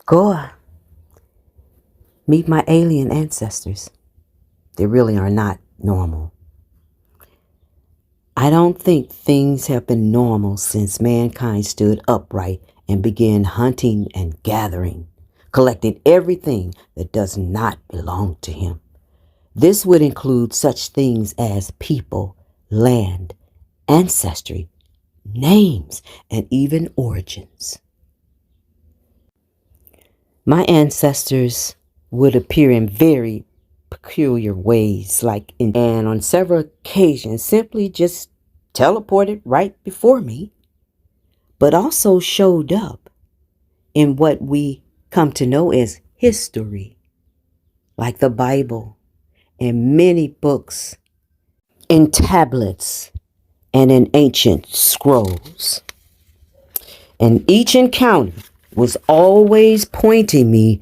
Go meet my alien ancestors. They really are not normal. I don't think things have been normal since mankind stood upright and began hunting and gathering, collecting everything that does not belong to him. This would include such things as people, land, ancestry, names, and even origins. My ancestors would appear in very peculiar ways, and on several occasions simply just teleported right before me, but also showed up in what we come to know as history, like the Bible and many books, in tablets and in ancient scrolls. And each encounter was always pointing me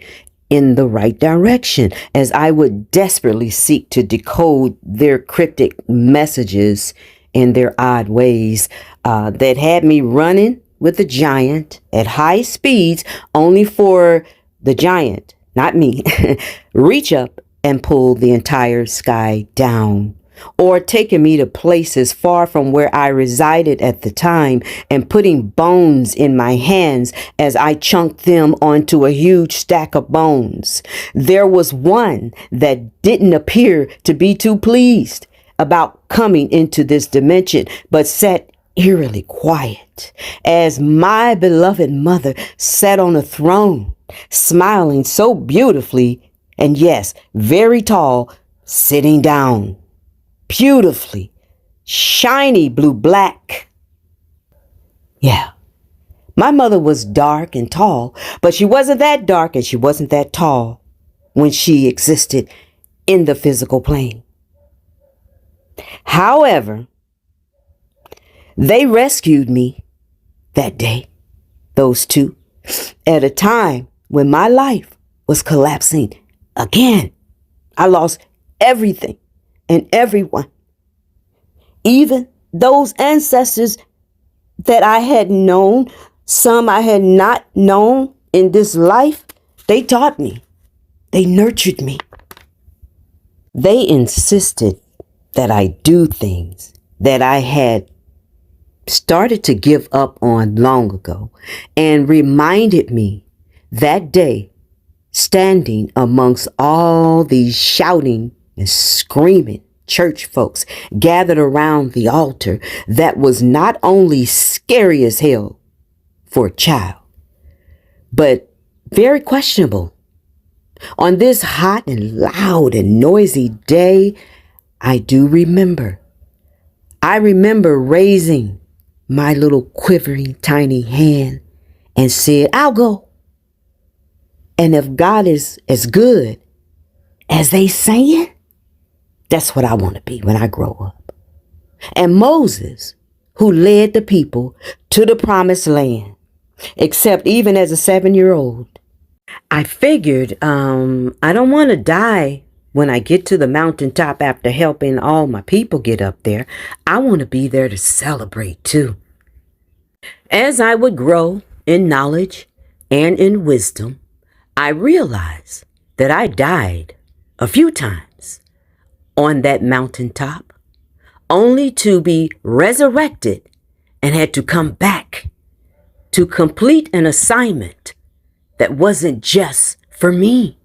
in the right direction as I would desperately seek to decode their cryptic messages in their odd ways that had me running with the giant at high speeds, only for the giant, not me, reach up and pull the entire sky down, or taking me to places far from where I resided at the time and putting bones in my hands as I chunked them onto a huge stack of bones. There was one that didn't appear to be too pleased about coming into this dimension, but sat eerily quiet as my beloved mother sat on a throne, smiling so beautifully, and yes, very tall, sitting down. Beautifully, shiny blue-black. Yeah, my mother was dark and tall, but she wasn't that dark and she wasn't that tall when she existed in the physical plane. However, they rescued me that day, those two, at a time when my life was collapsing again. I lost everything and everyone, even those ancestors that I had known, some I had not known in this life. They taught me, they nurtured me. They insisted that I do things that I had started to give up on long ago, and reminded me that day, standing amongst all these shouting and screaming church folks gathered around the altar, that was not only scary as hell for a child, but very questionable. On this hot and loud and noisy day, I remember raising my little quivering tiny hand and said, I'll go. And if God is as good as they saying, that's what I want to be when I grow up. And Moses, who led the people to the promised land, except even as a 7-year-old, I figured I don't want to die when I get to the mountaintop after helping all my people get up there. I want to be there to celebrate too. As I would grow in knowledge and in wisdom, I realized that I died a few times on that mountaintop, only to be resurrected and had to come back to complete an assignment that wasn't just for me.